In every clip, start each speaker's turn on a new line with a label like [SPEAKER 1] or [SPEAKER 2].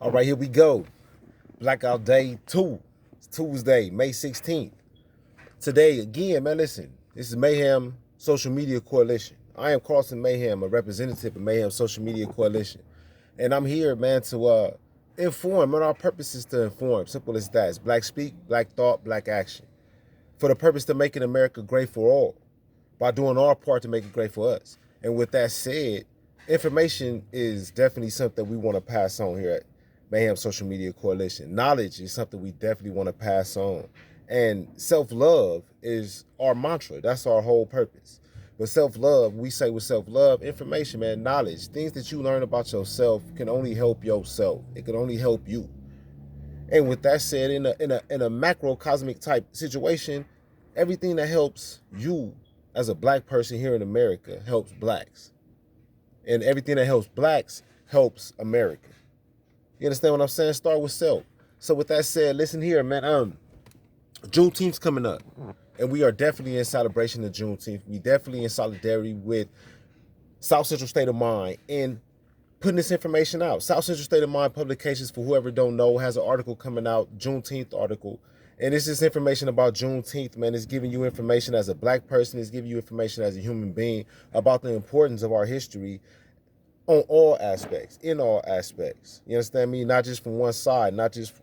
[SPEAKER 1] All right, here we go. Blackout Day 2. It's Tuesday, May 16th. Today, again, man, listen. This is Mayhem Social Media Coalition. I am Carlson Mayhem, a representative of Mayhem Social Media Coalition. And I'm here, man, to inform. And our purpose is to inform. Simple as that. It's black speak, black thought, black action. For the purpose to making America great for all. By doing our part to make it great for us. And with that said, information is definitely something we want to pass on here at Mayhem Social Media Coalition. Knowledge is something we definitely want to pass on. And self-love is our mantra. That's our whole purpose. But self-love, we say with self-love, information, man, knowledge, things that you learn about yourself can only help yourself. It can only help you. And with that said, in a macrocosmic type situation, everything that helps you as a black person here in America helps blacks. And everything that helps blacks helps America. You understand what I'm saying? Start with self. So with that said, listen here, man. Juneteenth's coming up. And we are definitely in celebration of Juneteenth. We definitely in solidarity with South Central State of Mind in putting this information out. South Central State of Mind Publications, for whoever don't know, has an article coming out, Juneteenth article. And this is information about Juneteenth, man. It's giving you information as a black person. It's giving you information as a human being about the importance of our history on all aspects, in all aspects. You understand me? Not just from one side, not just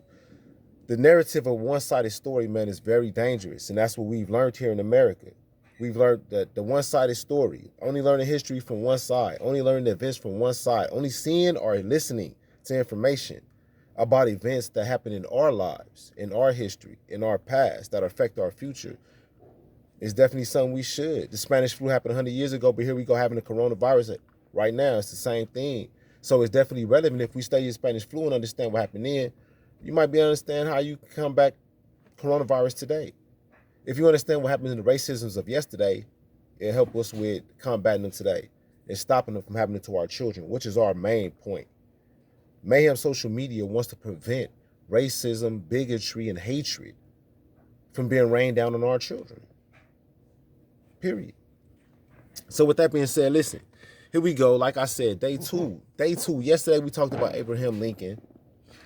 [SPEAKER 1] the narrative of one-sided story, man, is very dangerous. And that's what we've learned here in America. We've learned that the one-sided story, only learning history from one side, only learning events from one side, only seeing or listening to information about events that happen in our lives, in our history, in our past, that affect our future, is definitely something we should. The Spanish flu happened 100 years ago, but here we go having the coronavirus right now. It's the same thing. So it's definitely relevant. If we study the Spanish flu and understand what happened then, you might be able to understand how you can come back coronavirus today. If you understand what happened in the racisms of yesterday, it'll help us with combating them today and stopping them from happening to our children, which is our main point. Mayhem Social Media wants to prevent racism, bigotry, and hatred from being rained down on our children. Period. So with that being said, listen, here we go. Like I said, day two. Yesterday we talked about Abraham Lincoln,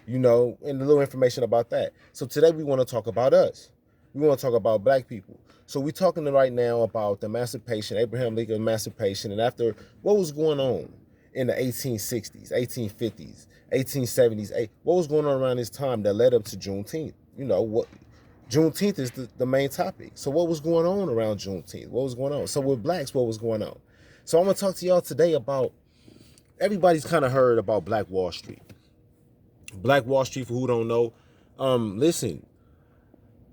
[SPEAKER 1] you know, and a little information about that. So today we want to talk about us. We want to talk about black people. So we're talking right now about the emancipation, Abraham Lincoln emancipation, and after what was going on in the 1860s, 1850s, 1870s, what was going on around this time that led up to Juneteenth? You know, what Juneteenth is the main topic. So what was going on around Juneteenth? What was going on? So with blacks, what was going on? So I'm going to talk to y'all today about, everybody's kind of heard about Black Wall Street. Black Wall Street, for who don't know, listen,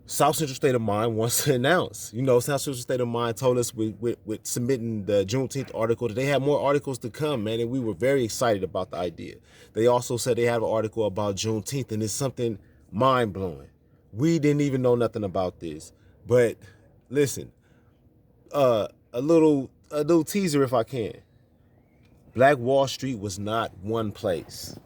[SPEAKER 1] South Central State of Mind wants to announce, you know, South Central State of Mind told us with submitting the Juneteenth article that they had more articles to come, man, and we were very excited about the idea. They also said they have an article about Juneteenth, and it's something mind-blowing. We didn't even know nothing about this, but listen, a little teaser if I can. Black Wall Street was not one place.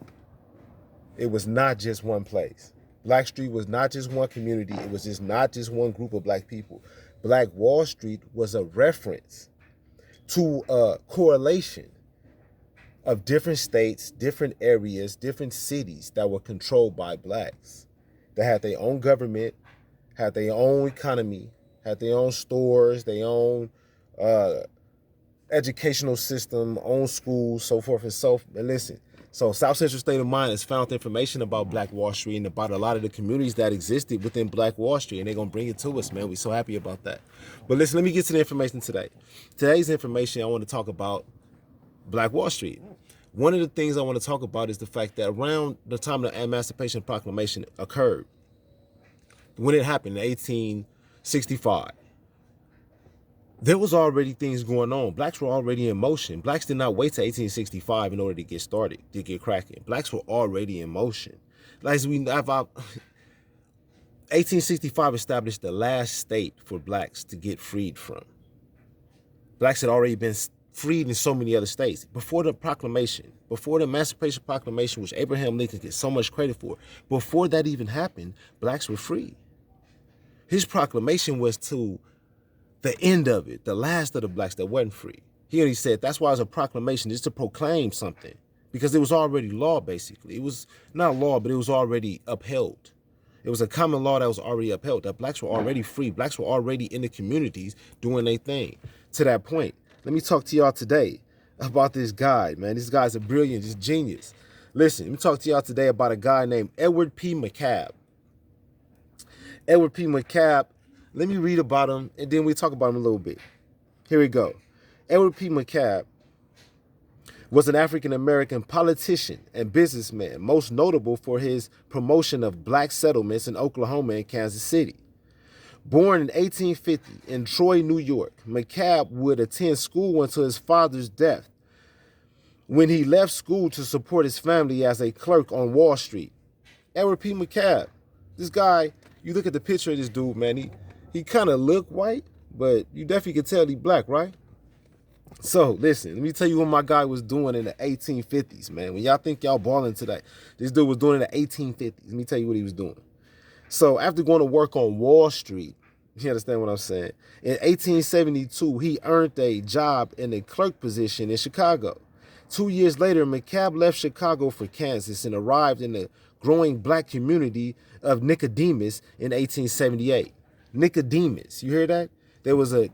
[SPEAKER 1] It was not just one place. Black Street was not just one community. It was just not just one group of black people. Black Wall Street was a reference to a correlation of different states, different areas, different cities that were controlled by blacks, that had their own government, had their own economy, had their own stores, their own educational system, own schools, so forth and so forth. And listen, so South Central State of Mind has found information about Black Wall Street and about a lot of the communities that existed within Black Wall Street, and they're going to bring it to us, man. We're so happy about that. But listen, let me get to the information today. Today's information, I want to talk about Black Wall Street. One of the things I want to talk about is the fact that around the time the Emancipation Proclamation occurred, when it happened in 1865, there was already things going on. Blacks were already in motion. Blacks did not wait till 1865 in order to get started, to get cracking. Blacks were already in motion. Like we have, 1865 established the last state for blacks to get freed from. Blacks had already been freed in so many other states. Before the proclamation, before the Emancipation Proclamation, which Abraham Lincoln gets so much credit for, before that even happened, blacks were free. His proclamation was to the end of it, the last of the blacks that wasn't free. He already said that's why it's a proclamation, it's to proclaim something, because it was already law, basically. It was not law, but it was already upheld. It was a common law that was already upheld, that blacks were already free. Blacks were already in the communities doing their thing. To that point, let me talk to y'all today about this guy, man. This guy's a brilliant, just genius. Listen, let me talk to y'all today about a guy named Edward P. McCabe. Edward P. McCabe, let me read about him, and then we talk about him a little bit. Here we go. Edward P. McCabe was an African-American politician and businessman, most notable for his promotion of black settlements in Oklahoma and Kansas City. Born in 1850 in Troy, New York, McCabe would attend school until his father's death, when he left school to support his family as a clerk on Wall Street. Edward P. McCabe, this guy, you look at the picture of this dude, man, he kind of look white, but you definitely can tell he black, right? So, listen, let me tell you what my guy was doing in the 1850s, man. When y'all think y'all balling today, this dude was doing in the 1850s. Let me tell you what he was doing. So, after going to work on Wall Street, you understand what I'm saying? In 1872, he earned a job in a clerk position in Chicago. 2 years later, McCabe left Chicago for Kansas and arrived in the growing black community of Nicodemus in 1878. Nicodemus, you hear that? There was a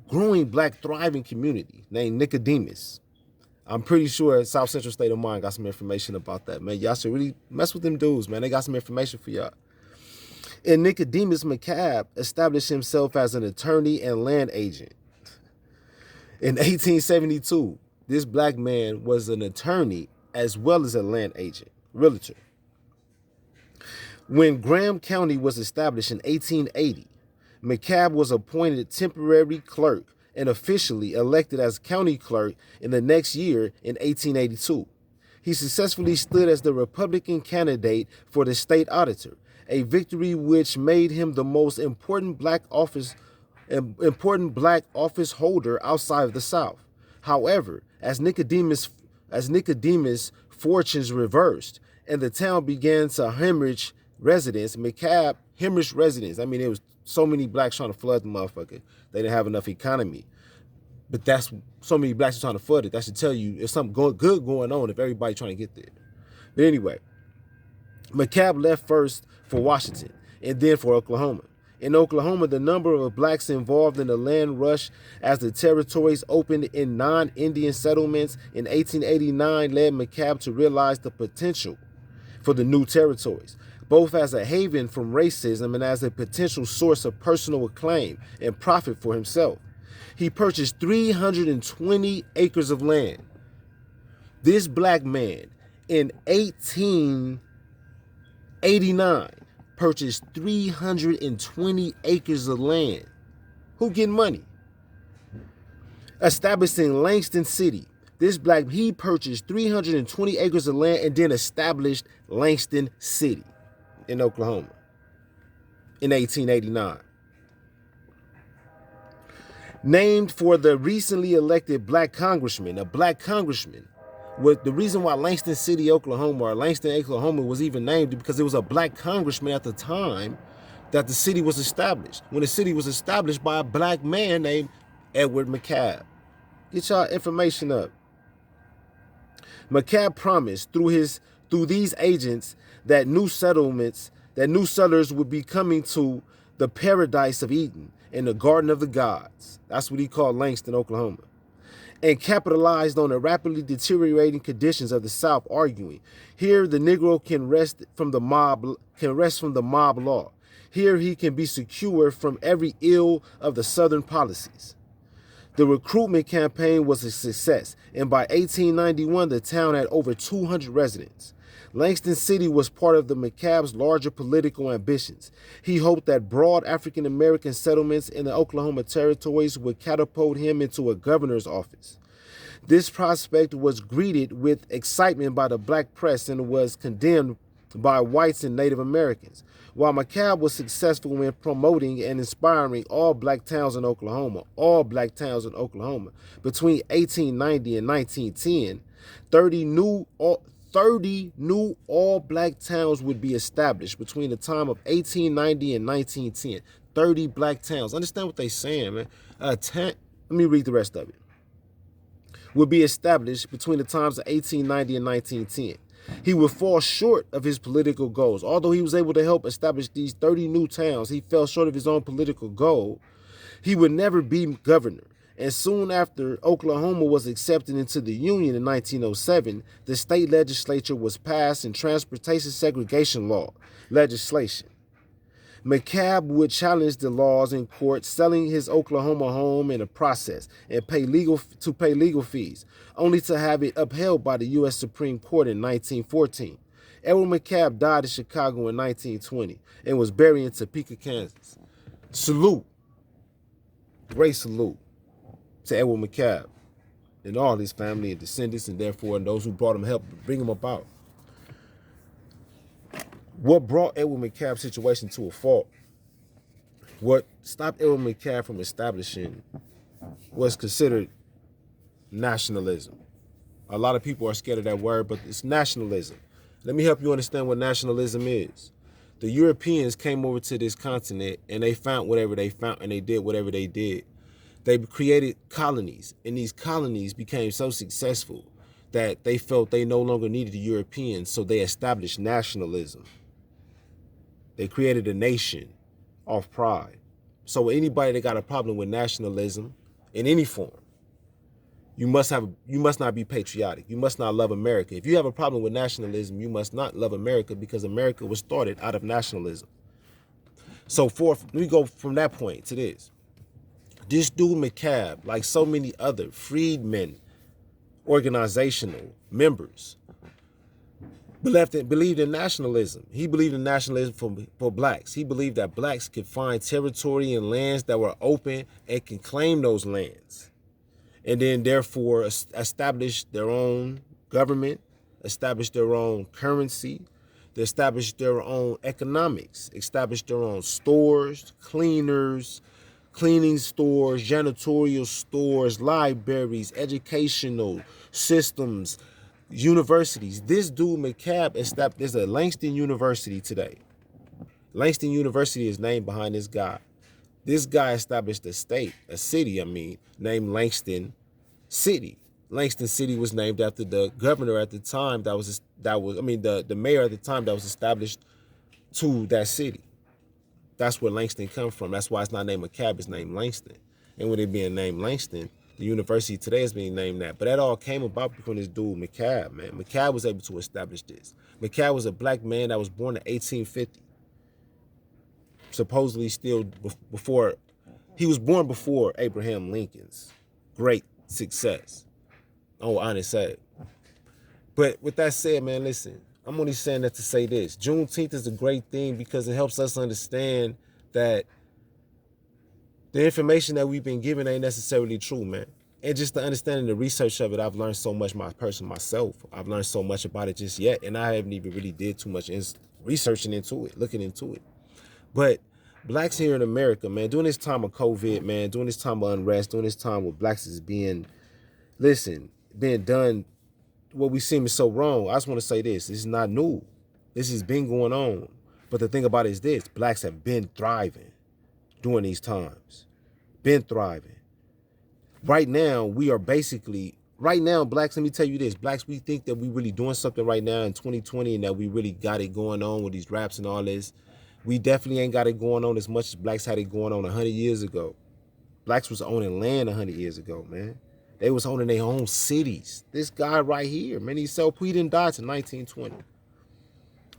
[SPEAKER 1] growing black thriving community named Nicodemus. I'm pretty sure South Central State of Mind got some information about that, man. Y'all should really mess with them dudes, man. They got some information for y'all. In Nicodemus, McCabe established himself as an attorney and land agent. In 1872, this black man was an attorney as well as a land agent, realtor. When Graham County was established in 1880, McCabe was appointed temporary clerk and officially elected as county clerk in the next year in 1882. He successfully stood as the Republican candidate for the state auditor, a victory which made him the most important black office holder outside of the South. However, as Nicodemus' fortunes reversed and the town began to hemorrhage residents, McCabe hemorrhaged residents. I mean, it was so many blacks trying to flood the motherfucker. They didn't have enough economy. But that's so many blacks trying to flood it. That should tell you there's something good going on if everybody trying to get there. But anyway, McCabe left first for Washington and then for Oklahoma. In Oklahoma, the number of blacks involved in the land rush as the territories opened in non-Indian settlements in 1889 led McCabe to realize the potential for the new territories, both as a haven from racism and as a potential source of personal acclaim and profit for himself. He purchased 320 acres of land. This black man in 1889 purchased 320 acres of land. Who getting money? Establishing Langston City. He purchased 320 acres of land and then established Langston City in Oklahoma in 1889. Named for the recently elected black congressman, the reason why Langston City, Oklahoma, or Langston, Oklahoma was even named because it was a black congressman at the time that the city was established. When the city was established by a black man named Edward McCabe. Get y'all information up. McCabe promised through these agents that new settlers would be coming to the paradise of Eden in the Garden of the Gods. That's what he called Langston, Oklahoma. And capitalized on the rapidly deteriorating conditions of the South, arguing, here the Negro can rest from the mob law. Here he can be secure from every ill of the Southern policies. The recruitment campaign was a success, and by 1891, the town had over 200 residents. Langston City was part of the McCabe's larger political ambitions. He hoped that broad African-American settlements in the Oklahoma territories would catapult him into a governor's office. This prospect was greeted with excitement by the black press and was condemned by whites and Native Americans. While McCabe was successful in promoting and inspiring all black towns in Oklahoma, between 1890 and 1910, 30 new all-black towns would be established between the time of 1890 and 1910. 30 black towns. Understand what they're saying, man. Let me read the rest of it. would be established between the times of 1890 and 1910. He would fall short of his political goals. Although he was able to help establish these 30 new towns, he fell short of his own political goal. He would never be governor. And soon after Oklahoma was accepted into the Union in 1907, the state legislature was passed in transportation segregation law legislation. McCabe would challenge the laws in court, selling his Oklahoma home in the process and pay legal fees, only to have it upheld by the U.S. Supreme Court in 1914. Edward McCabe died in Chicago in 1920 and was buried in Topeka, Kansas. Salute. Great salute to Edward McCabe and all his family and descendants, and therefore those who brought him help bring him about. What brought Edward McCabe's situation to a fault, what stopped Edward McCabe from establishing was considered nationalism. A lot of people are scared of that word, but it's nationalism. Let me help you understand what nationalism is. The Europeans came over to this continent and they found whatever they found and they did whatever they did. They created colonies, and these colonies became so successful that they felt they no longer needed the Europeans, so they established nationalism. They created a nation off pride. So anybody that got a problem with nationalism in any form, you must not be patriotic. You must not love America. If you have a problem with nationalism, you must not love America, because America was started out of nationalism. So let me go from that point to this. This dude McCabe, like so many other freedmen, organizational members, believed in nationalism. He believed in nationalism for blacks. He believed that blacks could find territory and lands that were open and can claim those lands. And then therefore establish their own government, establish their own currency, they establish their own economics, establish their own stores, cleaning stores, janitorial stores, libraries, educational systems, universities. This dude McCabe established, there's a Langston University today. Langston University is named behind this guy. This guy established a city, named Langston City. Langston City was named after the governor at the time the mayor at the time that was established to that city. That's where Langston comes from. That's why it's not named McCabe, it's named Langston. And with it being named Langston, the university today is being named that. But that all came about because this dude McCabe, man. McCabe was able to establish this. McCabe was a black man that was born in 1850. Supposedly still before, he was born before Abraham Lincoln's great success. Oh, honest said. But with that said, man, listen, I'm only saying that to say this. Juneteenth is a great thing because it helps us understand that the information that we've been given ain't necessarily true, man. And just the understanding the research of it, I've learned so much myself. I've learned so much about it just yet, and I haven't even really did too much researching into it, looking into it. But blacks here in America, man, during this time of COVID, man, during this time of unrest, during this time where blacks is being done what we seem is so wrong. I just want to say this is not new. This has been going on. But the thing about it is this: blacks have been thriving during these times. Been thriving. Right now, blacks, let me tell you this. Blacks, we think that we really doing something right now in 2020 and that we really got it going on with these raps and all this. We definitely ain't got it going on as much as blacks had it going on 100 years ago. Blacks was owning land 100 years ago, man. They was owning their own cities. This guy right here, man, he didn't die to 1920.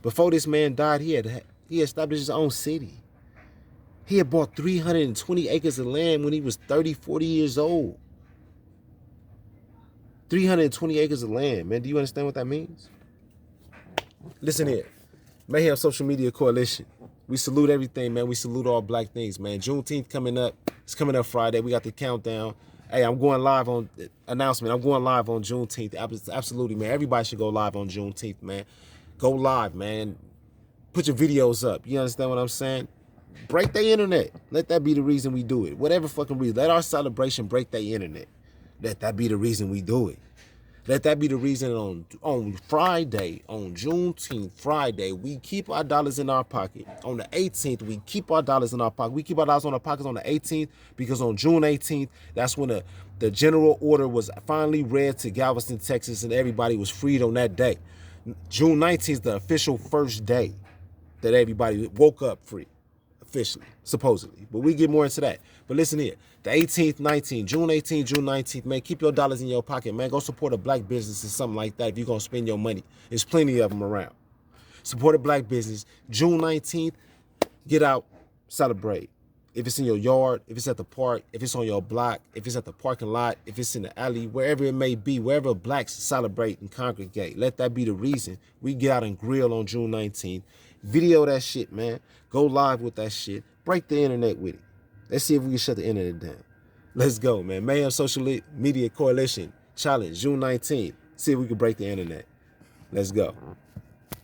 [SPEAKER 1] Before this man died, he established his own city. He had bought 320 acres of land when he was 30, 40 years old. 320 acres of land, man. Do you understand what that means? Listen here. Mayhem Social Media Coalition. We salute everything, man. We salute all black things, man. Juneteenth coming up. It's coming up Friday. We got the countdown. Hey, I'm going live on announcement. I'm going live on Juneteenth. Absolutely, man. Everybody should go live on Juneteenth, man. Go live, man. Put your videos up. You understand what I'm saying? Break the internet. Let that be the reason we do it. Whatever fucking reason. Let our celebration break the internet. Let that be the reason we do it. Let that be the reason on Friday, on Juneteenth, Friday, we keep our dollars in our pocket. On the 18th, we keep our dollars in our pocket. We keep our dollars in our pockets on the 18th because on June 18th, that's when the general order was finally read to Galveston, Texas, and everybody was freed on that day. June 19th is the official first day that everybody woke up free. Officially, supposedly. But we get more into that. But listen here. The 18th, 19th, June 18th, June 19th, man, keep your dollars in your pocket, man. Go support a black business or something like that if you're going to spend your money. There's plenty of them around. Support a black business. June 19th, get out, celebrate. If it's in your yard, if it's at the park, if it's on your block, if it's at the parking lot, if it's in the alley, wherever it may be, wherever blacks celebrate and congregate, let that be the reason we get out and grill on June 19th. Video that shit, man. Go live with that shit. Break the internet with it. Let's see if we can shut the internet down. Let's go, man. Mayhams Social Media Coalition Challenge, June 19th. See if we can break the internet. Let's go.